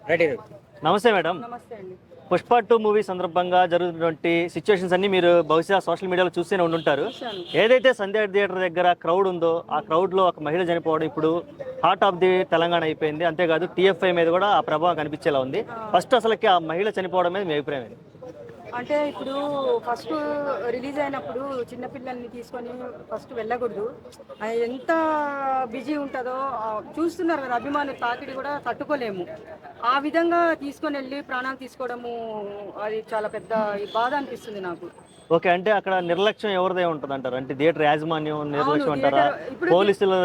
Ready. నమస్తే madam. నమస్తే అండి. పుష్ప 2 మూవీ సందర్భంగా జరుగుతున్నటువంటి సిచ్యువేషన్స్ అన్ని మీరు బహుశా సోషల్ మీడియాలో చూస్తూనే ఉండుంటారు. ఏదైతే సంధ్య థియేటర్ దగ్గర క్రౌడ్ ఉందో ఆ క్రౌడ్ లో ఒక మహిళ చనిపోవడం ఇప్పుడు హార్ట్ ఆఫ్ ది తెలంగాణ అయిపోయింది. అంతేకాదు టీఎఫ్ఐ మీద కూడా ఆ ప్రభావం కనిపించేలా ఉంది. ఫస్ట్ అసలుకి ఆ మహిళ చనిపోవడం మీద మీ అభిప్రాయం ఏంటి? అంటే ఇప్పుడు ఫస్ట్ రిలీజ్ అయినప్పుడు చిన్నపిల్లల్ని తీసుకొని ఫస్ట్ వెళ్ళకూడదు. ఎంత బిజీ ఉంటుందో చూస్తున్నారు కదా, అభిమానులు తాకిడి కూడా తట్టుకోలేము. ఆ విధంగా తీసుకొని వెళ్ళి ప్రాణాలు తీసుకోవడము అది చాలా పెద్ద బాధ అనిపిస్తుంది నాకు. ఓకే, అంటే అక్కడ నిర్లక్ష్యం ఎవరిదే ఉంటుంది అంటారు? అంటే థియేటర్ యాజమాన్యం నిర్లక్ష్యం అంటారా, ఇప్పుడు పోలీసుల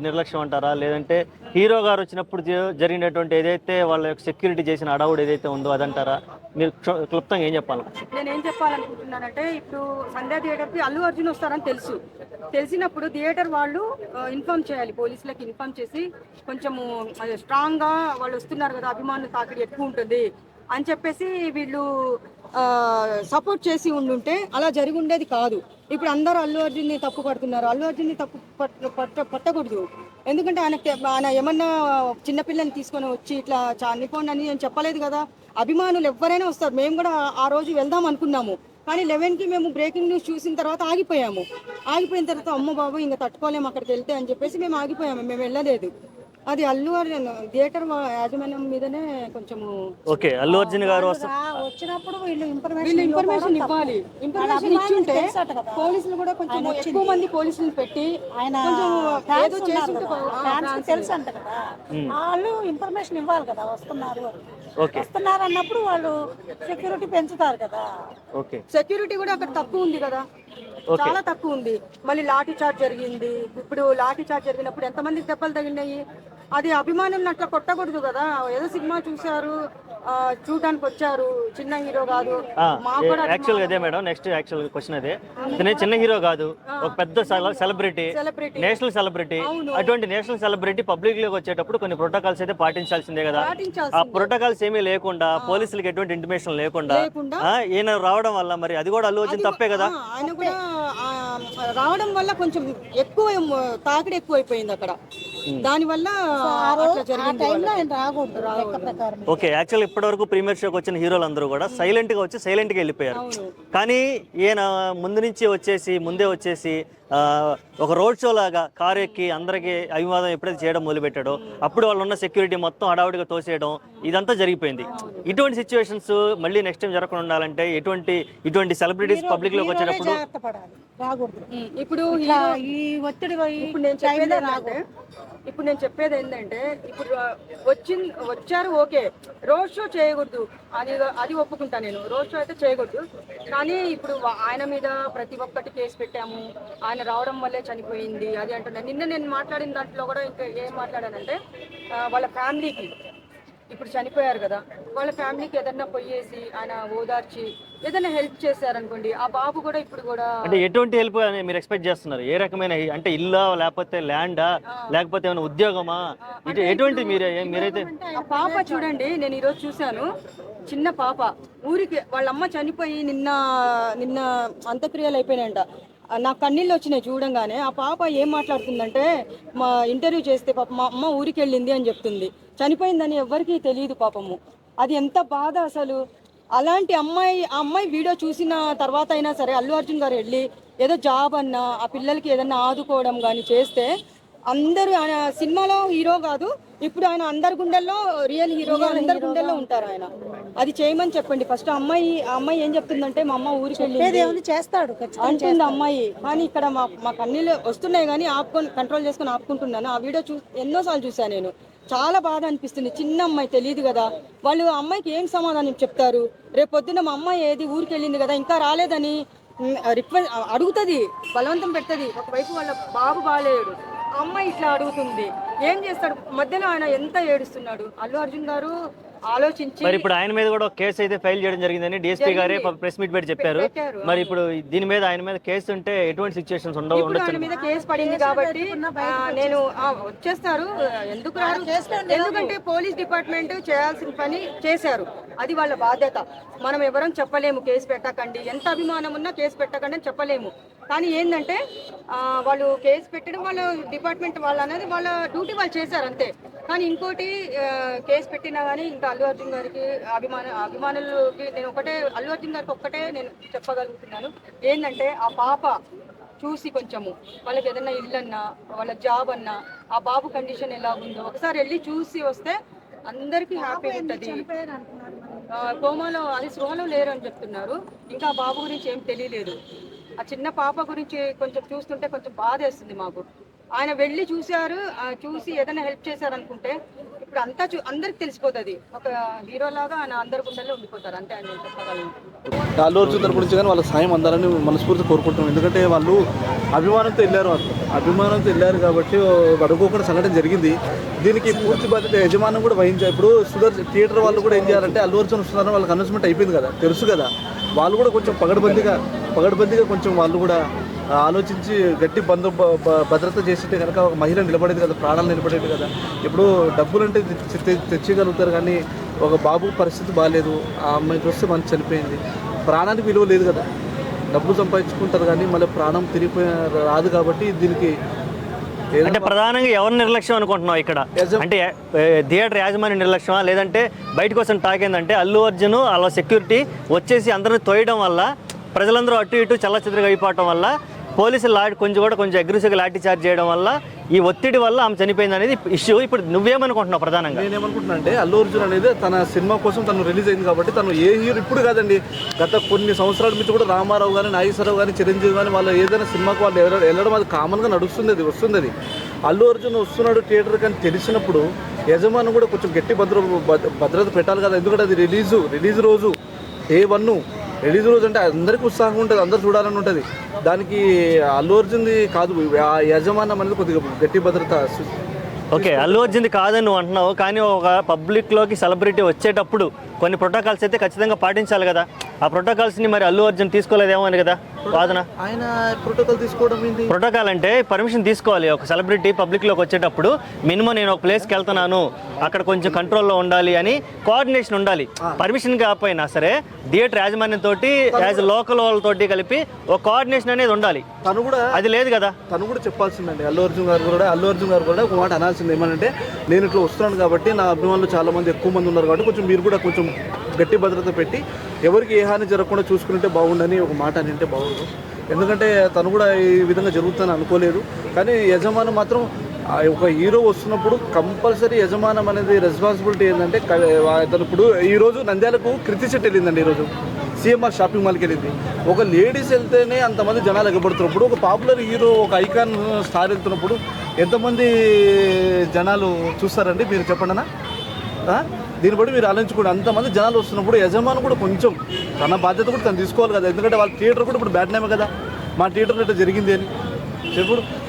నిర్లక్ష్యం అంటారా, లేదంటే హీరో గారు వచ్చినప్పుడు జరిగినటువంటి ఏదైతే వాళ్ళ యొక్క సెక్యూరిటీ చేసిన అడవుడు ఏదైతే ఉందో అదంటారా? మీరు క్లుప్తంగా ఏం చెప్పాలి? నేనేం చెప్పాలనుకుంటున్నానంటే, ఇప్పుడు సంధ్యా థియేటర్కి అల్లు అర్జున్ వస్తారని తెలిసినప్పుడు థియేటర్ వాళ్ళు ఇన్ఫార్మ్ చేయాలి, పోలీసులకు ఇన్ఫార్మ్ చేసి కొంచెము స్ట్రాంగ్గా వాళ్ళు వస్తున్నారు కదా, అభిమానులు తాకిడి ఎక్కువ ఉంటుంది అని చెప్పేసి వీళ్ళు సపోర్ట్ చేసి ఉండుంటే అలా జరిగి ఉండేది కాదు. ఇప్పుడు అందరూ అల్లు అర్జున్ని తప్పు పడుతున్నారు. అల్లు అర్జున్ని తప్పు పట్టకూడదు. ఎందుకంటే ఆయన ఏమన్నా చిన్నపిల్లని తీసుకొని వచ్చి ఇట్లా చనిపోండి అని నేను చెప్పలేదు కదా. అభిమానులు ఎవరైనా వస్తారు. మేము కూడా ఆ రోజు వెళ్దాం అనుకున్నాము, కానీ 11కి మేము బ్రేకింగ్ న్యూస్ చూసిన తర్వాత ఆగిపోయిన తర్వాత అమ్మ బాబు ఇంకా తట్టుకోలేము అక్కడికి వెళ్తే అని చెప్పేసి మేము ఆగిపోయాము. మేము వెళ్ళలేదు. అది అల్లు అర్జున్ థియేటర్ యాజమాన్యం మీదనే కొంచెము. ఓకే, అల్లు అర్జున్ గారు వచ్చినప్పుడు వీళ్ళు ఇన్ఫర్మేషన్ ఇవ్వాలి. ఇన్ఫర్మేషన్ ఇచ్చుంటే పోలీసులు కూడా కొంచెం ఎక్కువ మంది పోలీసులు పెట్టి ఆయన ఏదో తెలుసు అంట కదా, వాళ్ళు ఇన్ఫర్మేషన్ ఇవ్వాలి కదా, వస్తున్నారు అన్నప్పుడు వాళ్ళు సెక్యూరిటీ పెంచుతారు కదా. ఓకే, సెక్యూరిటీ కూడా అక్కడ తక్కువ ఉంది కదా, చాలా తక్కువ ఉంది. మళ్ళీ లాఠీ చార్జ్ జరిగింది. ఇప్పుడు లాఠీ చార్జ్ జరిగినప్పుడు ఎంతమంది దెబ్బలు తగిలినాయి? అది అభిమానులను అట్లా కొట్టకూడదు కదా. ఏదో సినిమా చూసారు, చూడడానికి వచ్చారు, చిన్న హీరో కాదు. యాక్చువల్ అదే మేడం, నెక్స్ట్ యాక్చువల్ క్వశ్చన్ అదే. చిన్న హీరో కాదు, ఒక పెద్ద సెలబ్రిటీ, నేషనల్ సెలబ్రిటీ. అటువంటి నేషనల్ సెలబ్రిటీ పబ్లిక్ లోకి వచ్చేటప్పుడు కొన్ని ప్రోటోకాల్స్ అయితే పాటించాల్సిందే కదా. ఆ ప్రోటోకాల్స్ ఏమీ లేకుండా, పోలీసులకు ఎటువంటి ఇంటిమేషన్ లేకుండా ఈయన రావడం వల్ల మరి అది కూడా అల్లు అర్జున్ తప్పే కదా. ఆయన కూడా రావడం వల్ల కొంచెం ఎక్కువ తాకిడి ఎక్కువ అయిపోయింది అక్కడ. దాని వల్ల ఓకే, యాక్చువల్ ఇప్పటి వరకు ప్రీమియర్ షోకి వచ్చిన హీరోలు అందరూ కూడా సైలెంట్ గా వచ్చి సైలెంట్ గా వెళ్ళిపోయారు. కానీ ఈయన ముందే వచ్చేసి ఒక రోడ్ షో లాగా కారు ఎక్కి అందరికి అభివాదం ఎప్పుడైతే చేయడం మొదలుపెట్టాడో అప్పుడు వాళ్ళు ఉన్న సెక్యూరిటీ మొత్తం హడావుడిగా తోసేయడం ఇదంతా జరిగిపోయింది. ఇటువంటి సిచ్యువేషన్స్ మళ్ళీ నెక్స్ట్ టైం జరగకుండా ఉండాలంటే ఇటువంటి సెలబ్రిటీస్ పబ్లిక్ లోకి వచ్చేటప్పుడు ఇప్పుడు నేను చెప్పేది ఏంటంటే, ఇప్పుడు వచ్చారు ఓకే, రోడ్ షో చేయకూడదు, అది ఒప్పుకుంటా నేను. రోడ్ షో అయితే చేయకూడదు. కానీ ఇప్పుడు ఆయన మీద ప్రతి ఒక్కటి కేసు పెట్టాము, ఆయన రావడం వల్లే చనిపోయింది అది అంటున్నాను. నిన్న నేను మాట్లాడిన దాంట్లో కూడా ఇంకా ఏం మాట్లాడానంటే, వాళ్ళ ఫ్యామిలీకి ఇప్పుడు చనిపోయారు కదా, వాళ్ళ ఫ్యామిలీకి ఏదన్నా పోయేసి ఆయన ఓదార్చి ఏదైనా హెల్ప్ చేశారనుకోండి, ఆ బాబు కూడా ఇప్పుడు కూడా అంటే ఎటువంటి హెల్ప్ మీరు ఎక్స్పెక్ట్ చేస్తున్నారు? ఏ రకమైన అంటే ఇల్లా, లేకపోతే ల్యాండా, లేకపోతే ఏమైనా ఉద్యోగమా, ఎటువంటి మీరైతే? ఆ పాప చూడండి, నేను ఈరోజు చూశాను, చిన్న పాప ఊరికి వాళ్ళ అమ్మ చనిపోయి నిన్న అంత్యక్రియలు అయిపోయినాయంట. నాకు కన్నీళ్ళు వచ్చినాయి చూడంగానే. ఆ పాప ఏం మాట్లాడుతుందంటే, మా ఇంటర్వ్యూ చేస్తే పాప మా అమ్మ ఊరికి వెళ్ళింది అని చెప్తుంది. చనిపోయిందని ఎవ్వరికీ తెలియదు పాపము. అది ఎంత బాధ అసలు. అలాంటి ఆ అమ్మాయి వీడియో చూసిన తర్వాత అయినా సరే అల్లు అర్జున్ గారు వెళ్ళి ఏదో జాబ్ అన్నా ఆ పిల్లలకి ఏదన్నా ఆదుకోవడం కానీ చేస్తే, అందరూ ఆయన సినిమాలో హీరో కాదు, ఇప్పుడు ఆయన అందరి గుండెల్లో రియల్ హీరోగా అందరి గుండెల్లో ఉంటారు ఆయన. అది చేయమని చెప్పండి ఫస్ట్. ఆ అమ్మాయి ఏం చెప్తుందంటే, మా అమ్మ ఊరికి వెళ్ళి చేస్తాడు అంటుంది అమ్మాయి. కానీ ఇక్కడ మా కన్నీళ్ళు వస్తున్నాయి కానీ కంట్రోల్ చేసుకొని ఆపుకుంటున్నాను. ఆ వీడియో ఎన్నోసార్లు చూసాను నేను. చాలా బాధ అనిపిస్తుంది. చిన్న అమ్మాయి, తెలియదు కదా వాళ్ళు. ఆ అమ్మాయికి ఏం సమాధానం చెప్తారు? రేపు పొద్దున్న మా అమ్మాయి ఏది ఊరికి వెళ్ళింది కదా, ఇంకా రాలేదని రిక్వెస్ట్ అడుగుతుంది, బలవంతం పెడుతుంది. ఒకవైపు వాళ్ళ బాబు బాగాలేడు, అమ్మాయి ఇట్లా అడుగుతుంది. ఏం చేస్తాడు? మధ్యలో ఆయన ఎంత ఏడుస్తున్నాడు. అల్లు అర్జున్ గారు ఆలోచించి మరి ఇప్పుడు ఆయన మీద కూడా ఒక కేసు అయితే ఫైల్ చేయడం జరిగిందని డిఎస్పీ గారే ప్రెస్ మీట్ పెట్టి చెప్పారు. మరి ఇప్పుడు దీని మీద ఆయన మీద కేసు ఉంటే ఎటువంటి సిచ్యువేషన్స్ ఉండొచ్చు? ఆయన మీద కేసు పడింది కాబట్టి నేను వచ్చేస్తారు. ఎందుకు రారు? ఎందుకంటే పోలీస్ డిపార్ట్మెంట్ చేయాల్సిన పని చేశారు, అది వాళ్ళ బాధ్యత. మనం ఎవరం చెప్పలేము కేసు పెట్టకండి, ఎంత అభిమానం ఉన్నా కేసు పెట్టకండి అని చెప్పలేము. కానీ ఏంటంటే వాళ్ళు కేసు పెట్టడం వాళ్ళ డిపార్ట్మెంట్ వాళ్ళు అనేది వాళ్ళ డ్యూటీ వాళ్ళు చేశారు అంతే. కానీ ఇంకోటి కేసు పెట్టినా కానీ ఇంకా అల్లు అర్జున్ గారికి అభిమానులకి నేను అల్లు అర్జున్ గారికి ఒక్కటే నేను చెప్పగలుగుతున్నాను ఏంటంటే, ఆ పాప చూసి కొంచెము వాళ్ళకి ఏదైనా ఇల్లు అన్నా వాళ్ళ జాబ్ అన్నా ఆ బాబు కండిషన్ ఎలా ఉందో ఒకసారి వెళ్ళి చూసి వస్తే అందరికీ హ్యాపీ ఉంటుంది. కోమాలో అది స్పృహలో లేరు అని చెప్తున్నారు. ఇంకా ఆ బాబు గురించి ఏం తెలియలేదు. ఆ చిన్న పాప గురించి కొంచెం చూస్తుంటే కొంచెం బాధ వేస్తుంది మాకు. ఆయన వెళ్ళి చూశారు, చూసి ఏదైనా హెల్ప్ చేశారు అనుకుంటే ఇప్పుడు అంతా అందరికి తెలిసిపోతుంది. ఒక హీరోలాగా ఆయన అందరి గుండెల్లో ఉండిపోతారు. అంతే అని నేను చెప్పగలను. అల్లు అర్జున్ తరపు నుంచి కానీ వాళ్ళ సాయం అందాలని మనస్ఫూర్తి కోరుకుంటున్నాం. ఎందుకంటే వాళ్ళు అభిమానంతో వెళ్ళారు కాబట్టి అనుకోకుండా సంఘటన జరిగింది. దీనికి పూర్తి బాధ్యత యజమానం కూడా వహించారు. ఇప్పుడు థియేటర్ వాళ్ళు కూడా ఏం చేయాలంటే అల్లు అర్జున్ వస్తున్నారని వాళ్ళకి అనౌన్స్మెంట్ అయిపోయింది కదా, తెలుసు కదా, వాళ్ళు కూడా కొంచెం పగడబందిగా కొంచెం వాళ్ళు కూడా ఆలోచించి గట్టి భద్రత చేసింటే కనుక ఒక మహిళ నిలబడేది కదా, ప్రాణాలు నిలబడేది కదా. ఇప్పుడు డబ్బులు అంటే తెచ్చగలుగుతారు కానీ ఒక బాబు పరిస్థితి బాగాలేదు, ఆ అమ్మాయికి వస్తే మనకి చనిపోయింది, ప్రాణానికి విలువ లేదు కదా. డబ్బులు సంపాదించుకుంటారు కానీ మళ్ళీ ప్రాణం తిరిగిపోయి రాదు. కాబట్టి దీనికి అంటే ప్రధానంగా ఎవరు నిర్లక్ష్యం అనుకుంటున్నావు ఇక్కడ? అంటే థియేటర్ యాజమాన్య నిర్లక్ష్యమా, లేదంటే బయటకు వచ్చిన టాక్ ఏంటంటే అల్లు అర్జున్ అలా సెక్యూరిటీ వచ్చేసి అందరిని తోయడం వల్ల ప్రజలందరూ అటు ఇటు చల్లచెదురుగా అయిపోవటం వల్ల పోలీసులు కొంచెం అగ్రెసివ్గా లాఠీ చార్జ్ చేయడం వల్ల ఈ ఒత్తిడి వల్ల ఆమె చనిపోయింది అనేది ఇష్యూ. ఇప్పుడు నువ్వేమనుకుంటున్నావు ప్రధానంగా? నేనేమనుకుంటున్నా అంటే అల్లు అర్జున్ అనేది తన సినిమా కోసం తను రిలీజ్ అయింది కాబట్టి తను ఏ హీరో ఇప్పుడు కాదండి, గత కొన్ని సంవత్సరాల నుంచి కూడా రామారావు కానీ నాగేశ్వరరావు కానీ చిరంజీవి కానీ వాళ్ళు ఏదైనా సినిమాకు వాళ్ళు వెళ్ళడం అది కామన్గా వస్తుంది అది. అల్లు అర్జున్ వస్తున్నాడు థియేటర్ కానీ తెలిసినప్పుడు యజమాని కూడా కొంచెం గట్టి భద్రత పెట్టాలి కదా. ఎందుకంటే అది రిలీజ్ రోజు రిలీజ్ రోజు అంటే అందరికీ ఉత్సాహం ఉంటుంది, అందరూ చూడాలని ఉంటుంది. దానికి అల్లు అర్జున్ది కాదు, ఆ యజమానం అనేది కొద్దిగా గట్టి భద్రత. ఓకే, అల్లు అర్జున్ది కాదని నువ్వు అంటున్నావు, కానీ ఒక పబ్లిక్లోకి సెలబ్రిటీ వచ్చేటప్పుడు కొన్ని ప్రోటోకాల్స్ అయితే ఖచ్చితంగా పాటించాలి కదా. ఆ ప్రోటోకాల్స్ని మరి అల్లు అర్జున్ తీసుకోలేదేమో అని కదా వాదన. ఆయన ప్రోటోకాల్ తీసుకోవడం ఏంటి? ప్రోటోకాల్ అంటే పర్మిషన్ తీసుకోవాలి. ఒక సెలబ్రిటీ పబ్లిక్లోకి వచ్చేటప్పుడు మినిమం నేను ఒక ప్లేస్కి వెళ్తున్నాను, అక్కడ కొంచెం కంట్రోల్లో ఉండాలి అని కోఆర్డినేషన్ ఉండాలి. పర్మిషన్ కాకపోయినా సరే థియేటర్ యాజమాన్యంతో లోకల్ వాళ్ళతోటి కలిపి ఒక కోఆర్డినేషన్ అనేది ఉండాలి. అది లేదు కదా. తను కూడా చెప్పాల్సిందండి. అల్లు అర్జున్ గారు కూడా ఒక మాట అనాల్సింది ఏమనంటే, నేను ఇట్లా వస్తున్నాను కాబట్టి నా అభిమానులు చాలా మంది ఎక్కువ మంది ఉన్నారు కాబట్టి కొంచెం మీరు కూడా కొంచెం గట్టి భద్రత పెట్టి ఎవరికి ఏ హాని జరగకుండా చూసుకుంటే బాగుండని ఒక మాట అనింటే బాగుండు. ఎందుకంటే తను కూడా ఈ విధంగా జరుగుతుందని అనుకోలేదు. కానీ యజమానం మాత్రం ఒక హీరో వస్తున్నప్పుడు కంపల్సరీ యజమానం అనేది రెస్పాన్సిబిలిటీ ఏంటంటే, తను ఇప్పుడు ఈరోజు నంద్యాలకు కృతి సెట్ వెళ్ళిందండి. ఈరోజు సిఎంఆర్ షాపింగ్ మాల్కి వెళ్ళింది. ఒక లేడీస్ వెళ్తేనే అంతమంది జనాలు ఎగబడుతున్నప్పుడు, ఒక పాపులర్ హీరో ఒక ఐకాన్ స్టార్ వెళ్తున్నప్పుడు ఎంతమంది జనాలు చూస్తారండి మీరు చెప్పండి అన్న? దీన్ని బట్టి మీరు ఆలోచించుకోండి. అంతమంది జనాలు వస్తున్నప్పుడు యజమాని కూడా కొంచెం తన బాధ్యత కూడా తను తీసుకోవాలి కదా. ఎందుకంటే వాళ్ళ థియేటర్ కూడా ఇప్పుడు బ్యాడ్ నేమే కదా, మా థియేటర్లో ఇట్లా జరిగింది అని.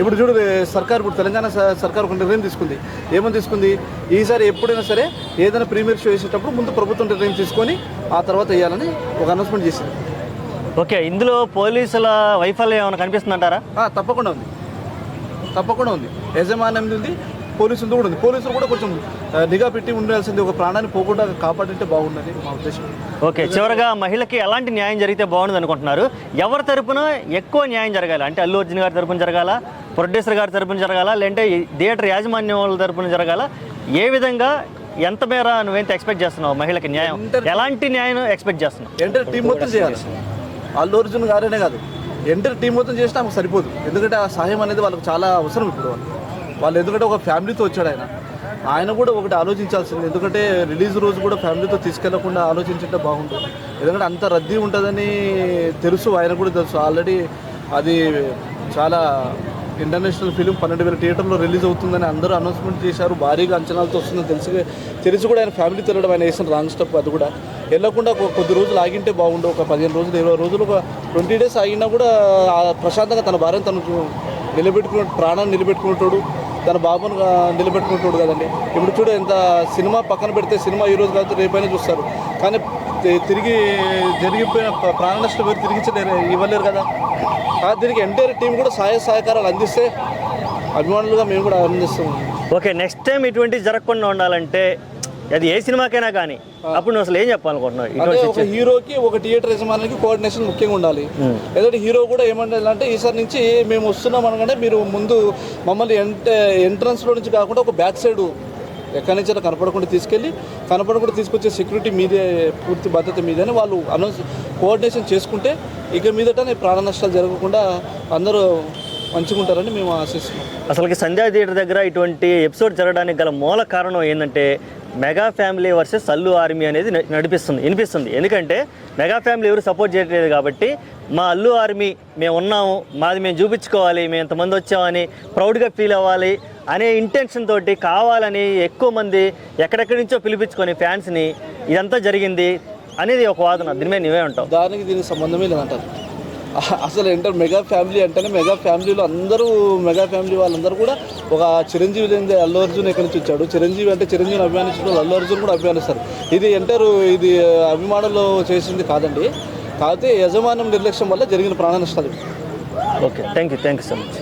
ఇప్పుడు చూడు, సర్కార్ ఇప్పుడు తెలంగాణ సర్కార్ ఒక నిర్ణయం తీసుకుంది. ఏమని తీసుకుంది? ఈసారి ఎప్పుడైనా సరే ఏదైనా ప్రీమియర్ షో వేసేటప్పుడు ముందు ప్రభుత్వం నిర్ణయం తీసుకొని ఆ తర్వాత వేయాలని ఒక అనౌన్స్మెంట్ చేసింది. ఓకే, ఇందులో పోలీసుల వైఫల్యం ఏమైనా కనిపిస్తుందంటారా? తప్పకుండా ఉంది. యజమానం ఉంది, పోలీసులు కూడా ఉంది. పోలీసులు కూడా కొంచెం నిఘా పెట్టి ఉండాల్సింది, ఒక ప్రాణాన్ని పోకుండా కాపాడింటే బాగుందని మా ఉద్దేశం. ఓకే, చివరగా మహిళకి ఎలాంటి న్యాయం జరిగితే బాగుంటుంది అనుకుంటున్నారు? ఎవరి తరపున ఎక్కువ న్యాయం జరగాలి? అంటే అల్లు అర్జున్ గారి తరపున జరగాల, ప్రొడ్యూసర్ గారి తరపున జరగాల, లేదంటే థియేటర్ యాజమాన్యం వాళ్ళ తరపున జరగాల? ఏ విధంగా, ఎంత మేర నువ్వెంత ఎక్స్పెక్ట్ చేస్తున్నావు మహిళకి న్యాయం? ఎలాంటి న్యాయం ఎక్స్పెక్ట్ చేస్తున్నావు? ఎంటర్ టీం మొత్తం చేయాలి. అల్లు అర్జున్ గారనే కాదు, ఎంటర్ టీం మొత్తం చేసినా ఆమెకు సరిపోదు. ఎందుకంటే ఆ సహాయం అనేది వాళ్ళకి చాలా అవసరం. ఇప్పుడు వాళ్ళు ఎందుకంటే ఒక ఫ్యామిలీతో వచ్చాడు ఆయన కూడా ఒకటి ఆలోచించాల్సింది. ఎందుకంటే రిలీజ్ రోజు కూడా ఫ్యామిలీతో తీసుకెళ్లకుండా ఆలోచించుంటే బాగుంటుంది. ఎందుకంటే అంత రద్దీ ఉంటుందని తెలుసు, ఆయన కూడా తెలుసు. ఆల్రెడీ అది చాలా ఇంటర్నేషనల్ ఫిలిం 12,000 థియేటర్లో రిలీజ్ అవుతుందని అందరూ అనౌన్స్మెంట్ చేశారు. భారీగా అంచనాలతో వస్తుందని తెలిసి కూడా ఆయన ఫ్యామిలీతో వెళ్ళడం ఆయన వేసిన రాంగ్ స్టెప్. అది కూడా వెళ్ళకుండా కొద్ది రోజులు ఆగింటే బాగుండు. ఒక 15 రోజులు 20 రోజులు, ఒక 20 days ఆగినా కూడా ప్రశాంతంగా తన భార్యను తను ప్రాణాన్ని నిలబెట్టుకునేటోడు, తన బాబును నిలబెట్టుకునేటోడు కదండి. ఇప్పుడు చూడు, ఎంత సినిమా పక్కన పెడితే సినిమా ఈ రోజు కాదు రేపైనా చూస్తారు, కానీ తిరిగి జరిగిపోయిన ప్రాణ నష్టం పేరు తిరిగి ఇవ్వలేరు కదా. దీనికి ఎంటైర్ టీం కూడా సహకారాలు అందిస్తే అభిమానులుగా మేము కూడా ఆనందిస్తాం. ఓకే, నెక్స్ట్ టైం ఇటువంటి జరగకుండా ఉండాలంటే అది ఏ సినిమాకైనా కానీ అప్పుడు నువ్వు అసలు ఏం చెప్పాలనుకుంటున్నావు? ఒక హీరోకి, ఒక థియేటర్ యజమానికి కోఆర్డినేషన్ ముఖ్యంగా ఉండాలి. ఏదంటే హీరో కూడా ఏమంటే ఈసారి నుంచి మేము వస్తున్నాం అనగానే మీరు ముందు మమ్మల్ని ఎంట్రన్స్లో నుంచి కాకుండా ఒక బ్యాక్ సైడ్ ఎక్కడి నుంచి కనపడకుండా తీసుకొచ్చే సెక్యూరిటీ మీదే పూర్తి బాధ్యత మీదని వాళ్ళు కోఆర్డినేషన్ చేసుకుంటే ఇక మీదట ప్రాణ నష్టాలు జరగకుండా అందరూ మంచిగా ఉంటారని మేము ఆశిస్తున్నాం. అసలుకి సంధ్యా థియేటర్ దగ్గర ఇటువంటి ఎపిసోడ్ జరగడానికి గల మూల కారణం ఏంటంటే mega family versus Allu army అనేది వినిపిస్తుంది. ఎందుకంటే మెగా ఫ్యామిలీ ఎవరు సపోర్ట్ చేయట్లేదు కాబట్టి మా అల్లు ఆర్మీ మేము ఉన్నాము, మాది మేము చూపించుకోవాలి, మేము ఎంతమంది వచ్చామని ప్రౌడ్గా ఫీల్ అవ్వాలి అనే ఇంటెన్షన్ తోటి కావాలని ఎక్కువ మంది ఎక్కడెక్కడి నుంచో పిలిపించుకొని ఫ్యాన్స్ని ఇదంతా జరిగింది అనేది ఒక వాదన. దీని మీద నీవే ఉంటావు? దీనికి సంబంధమే లేదంటారు. అసలు ఏంటంటే మెగా ఫ్యామిలీ అంటేనే మెగా ఫ్యామిలీలో అందరూ మెగా ఫ్యామిలీ వాళ్ళందరూ కూడా ఒక చిరంజీవి లేని అల్లు అర్జున్ ఎక్కడి నుంచి వచ్చాడు, చిరంజీవి అంటే చిరంజీవిని అభిమానించడం అల్లు అర్జున్ కూడా అభిమానిస్తారు. ఇది అభిమానులు చేసింది కాదండి. కాకపోతే యజమానం నిర్లక్ష్యం వల్ల జరిగిన ప్రాణ నష్టాలు. Okay, thank you so much.